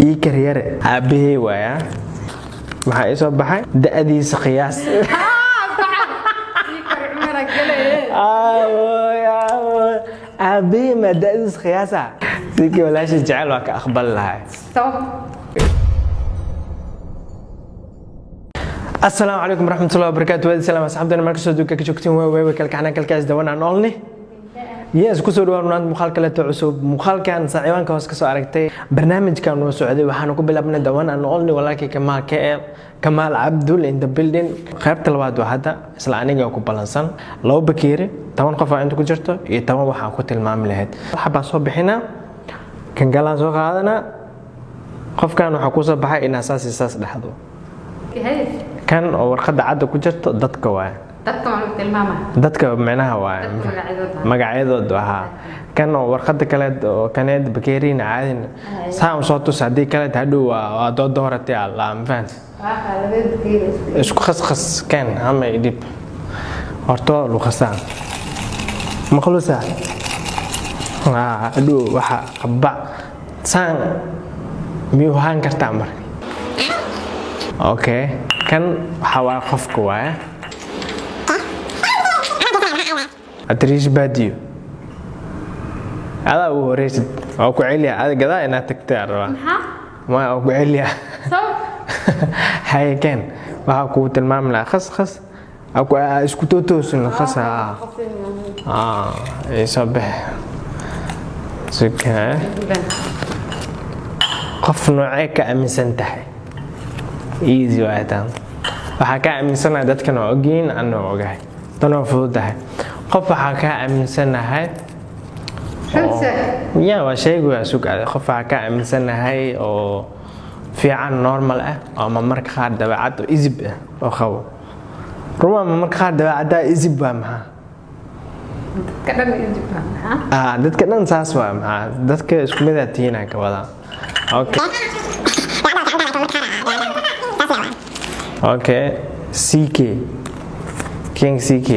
ii karyare aabahey waaya maxaa isoo baxay da'diisa qiyaas aabahey ma da'diisa qiyaasa sidii walaasha jecel waa ka aqbal lahay السلام عليكم ورحمة الله وبركاته. هذا السلام أصحابنا مركز دوكا كجوكتين وي كالكعنا كالكاس دوانا نولني ياس كسر دوار مخال كلا تعصب مخال كان صعيبان كواس كسر عرقتي برنامج كان وسعودي وحنا قبل أبنا دوانا نولني ولكن كمال عبدول in the building خيبت الواد وحدا إسلاني جاو كبلانسان لو بكيري طبعا قفا عندكم جرتو يتما وحنا كنت المعاملة هاد حبا صوب هنا كان قالان سوق هذانا قف كانوا حكوسة بحي إن أساس لحظة كان ورقد عاد كجرت dadka waa dadka macnaha waa magacyadooda waxa kan warqad kale oo kaneed bakeeriin caadin saan soo tusaaday kale hadhow waa doortay Allah ma fahant isku khas kan ama idib horto lu khasaan ma khulusa hadhow waxa qabba saan miyuhan kartaa mar okay kan waxa qofka waa adriis baadiyo ada uu horeeyay oo ku celiya ada gadaa inaad tagtay arba ma oo ku celiya hay kan waxa ku tilmaamna khas aku isku toosin khas sabah sika qof noocee ka aaminsan tahay easy waataan waxa ka aaminsanahay dadkan oo ogeyn anoo ogahay tanoo fududahay qof waxa ka aaminsanahay waa shaygu waa sugaad qof waxa ka aaminsanahay oo fiican normal ah ama marka qaar dabeecad oo isib ah oo qabo ruma marka qaar dabeecada isib waa maxaa dadka dhan saas waa maxaa dadka isku mid ah tiina ka wada okay CK King CK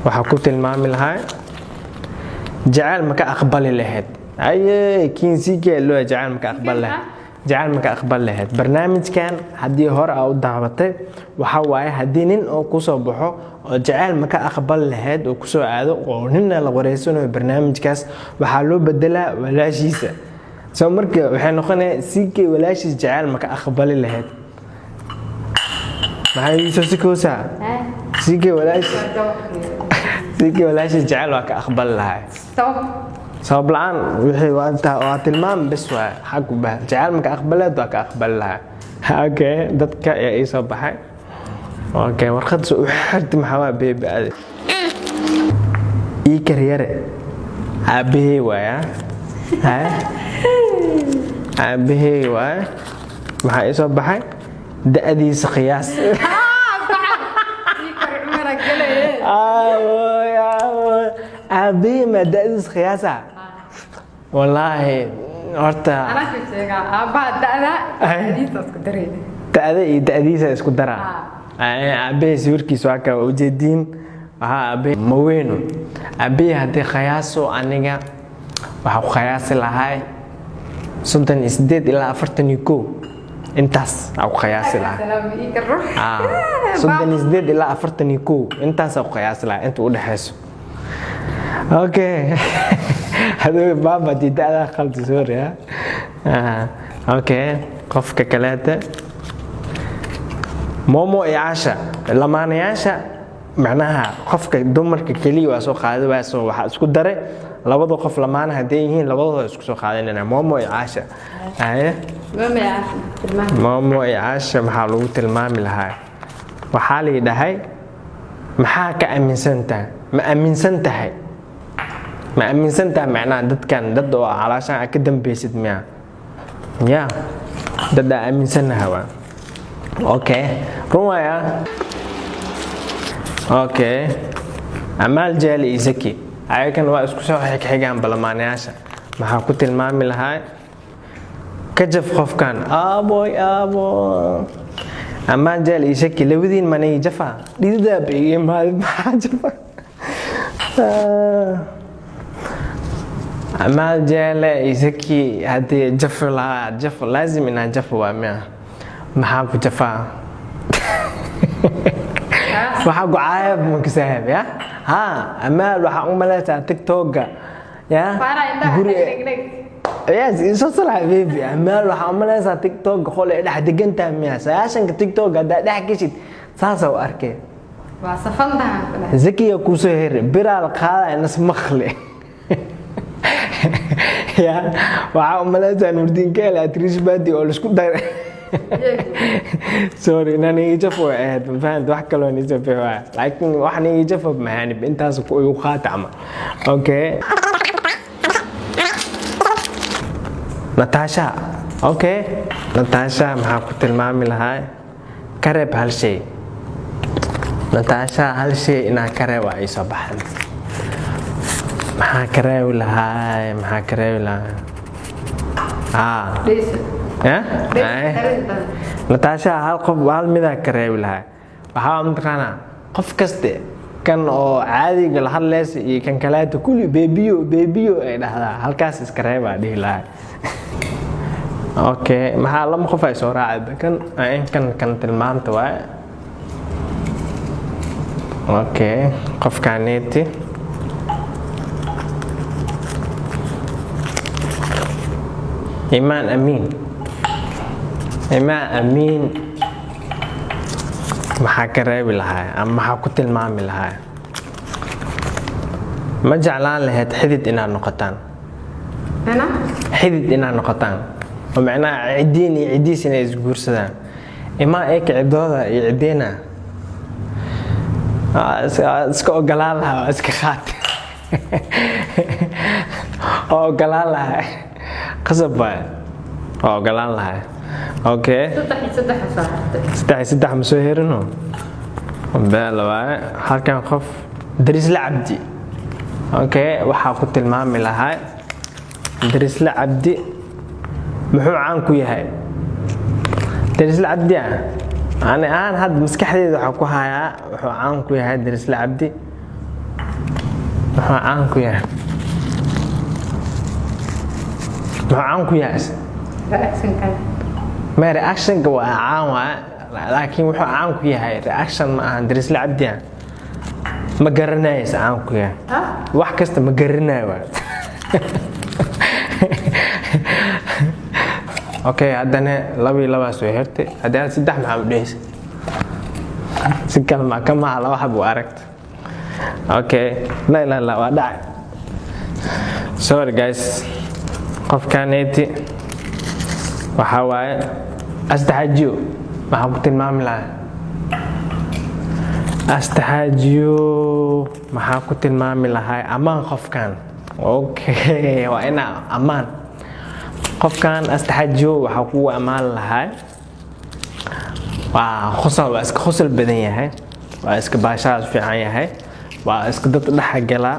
waxa ku tilmaami lahaa jacayl ma ka aqbali lahayd ay King CK loo jacayl ma ka aqbal lahayd jacayl ma ka aqbal lahayd barnaamijkan hadii hore aad u daabatay waxa waaye hadii nin oo ku soo baxo oo jacayl ma ka aqbal lahayd oo ku soo aado oo nin la wareysanayo barnaamijkaas waxa loo bedelaa walaashiisa soo marka waxay noqonaysaa CK walaashiis jacayl ma ka aqbali lahayd maxay soo sikoosa CK walaashiis jacayl waa ka aqbal lahay sabab la'aan wixii waa tilmaam bas waa xaq u baahan jacayl ma ka aqbalaad waa ka aqbal lahay okay dadka ay soo baxay okay warqad soo xirti maxaa beeb ii karyare aabahey waaya aabahey waaya maxaa soo baxay da'diisa qiyaas aabahey ma da'diisa qiyaasa wallaahi horta da'da iyo da'diisa isku dara aabahey sawirkiisa waa ka ujeediin aabahey ma weyno aabahey haddii qiyaaso aniga waxa ku qiyaasi lahay 38 ilaa 41 intaas aku qiyaasi lahaa soddon isdeed ilaa 41 intaas aku qiyaasi lahaa inta u dhaxayso okay hadoo baba diidada qalbi Sooria okay qofka kaleeta Momo iyo Aasha lamaanayaasha macnaha qofka dumarka kaliya waa soo qaaday waa soo waxa isku daray labada qof lamaana haday yihiin labadooda isku soo qaadanayna Momo iyo Aasha Momo iyo Aasha maxaa lagu tilmaami lahaa waxa la yiraahday maxaa ka aaminsantaa ma aaminsantahay macnaha dadkan dad oo calaashan ka dambaysid miya dad aaminsanahay okay rumaya okay Amal Jali Zaki ayakan waa isku soo xigaan balamaanayaasha maxaa ku tilmaami lahaa kajaf qofkan aboy Amal Jali Zaki labadiin manay jafa dhidida bay ma jafa أمال جالة يزكي هذه جف لا جف لازم إنها جف وامية محاكو جفا محاكو عايب مكساب يا ها أمال وحاكو ملاتا تيك توك يا يا سوصل حبيبي أمال وحاكو ملاتا تيك توك خولي إذا حد جنت أمية سياشن تيك توك ده حكيشت ساسا وأركي وصفنتها زكي يكوسو هير برا القاعدة الناس مخلي يا waxaa u malaynaysaa Nuurdiin Keele atriish baadi oo la isku daray sorry inaan iga jafo aad ma fahanto wax kale oo ni jafo laakiin waxaan iga jafo mahanib intaas ku igu qaatama okay Natasha okay Natasha maxaa ku tilmaami lahaa kareeb hal shay Natasha hal shay inaa kareeb waa ay soo baxan maxaa kareewi lahaa Natasha hal qof hal midaa kareewi lahaa waxaa mataqaanaa qof kaste kan oo caadiga la hadlaysa iyo kan kaleeto kulli beebiyo ay dhahdaa halkaas iska reebaa dhihi lahaa okay maxaa lama qof ay soo raacay kan tilmaamta waaye okay qofkaaneeti إيمان أمين maxaa ka reebi lahaa ama maxaa ku tilmaami lahaa ma jeclaan lahayd xidid inaad noqotaan xidid inaad noqotaan oo macnaha cidiin iyo cidiis inay isguursadaan imaa eeka cidooda iyo cidiina iska ogolaan lahaa waa iska qaat oo ogolaan lahaa qasab baa oo ogolaan lahaa okay saddex ma soo herino beel waaye halkan qof Darisla Cabdi okay waxaa ku tilmaami lahaa Darisla Cabdi muxuu caan ku yahay Darisla Cabdi aan had maskaxdeeda waxa ku hayaa wuxuu caan ku yahay Darisla Cabdi wuxuu caan ku yahay ما reaction waa caan waa laakiin wuxuu caan ku yahay reaction ma aha Darisla Cabdi ma garanaysa caan ku yahay wax kasta ma garanayo okay haddana laba soo hertay haddana saddex maxaa u dhaysa si kalma kama laba xab u aragta okay la waa dhacay sorry guys qofkaaneeti waxa waaye astahajiyo maxaa ku tilmaami lahaa astahajiyo maxaa ku tilmaami lahaa amaan qofkan okay waa ina amaan qofkan astahajiyo waxa ku amaan lahaa waa iska khosal badan yahay waa iska baashaad fiican yahay waa iska dad dhaxgala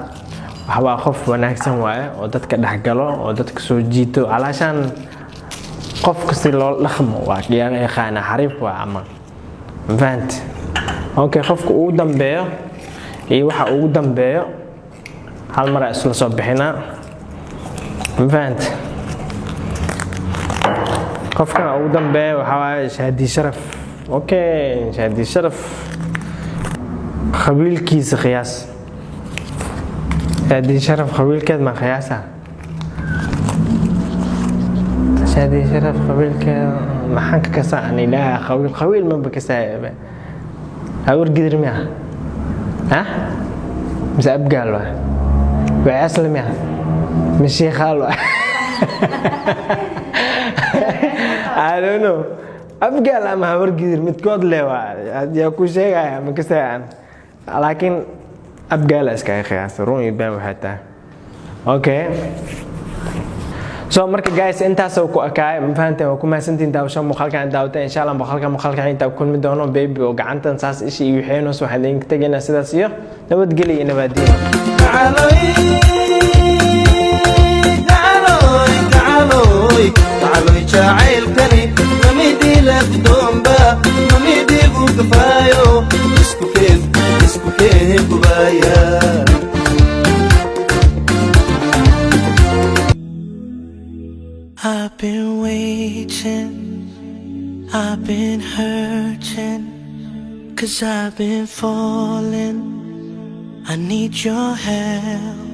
waa qof wanaagsan waaye oo dadka dhaxgalo oo dadka soo jiito alaashan qofka si loo dhaqmo waa yaqaan xariif waa ama vent okay qofka ugu dambeeyo iyo waxa ugu dambeeyo hal mar isla soo bixina vent qofka ugu dambeeyo waxa waaye Shaadi Sharaf okay Shaadi Sharaf qabiilkiisa qiyaas Shaadi Sharaf qabiilkeed ma qiyaasa Shaadi Sharaf qabiilkeed maxaan ka kasaanay ilaa qabiil ma bakasaayba awr gidir miya misa abgaal waa asli miya mishi khaal I don't know abgaal ama awr gidir midkood leeyaa yaa ku sheegaya ma kasaan laakiin abgaal iska qiyaas roon baan waxa taa okay so marka guys intaas oo ku akaay ma fahanteen oo ku maasantiin daawasho muuqaalkan daawata insha Allah muuqaalkan inta ku kulmi doono baby oo gacantan saas ishi iyo waxayno soo hadeen tagayna sidaas iyo nabadgelyo nabadiyo تعالوا جاعل كني نميدي لك دومبا نميدي وقفايو اسكو كيف ببايا waiting, I've been hurting, 'cause I've been falling. I need your help.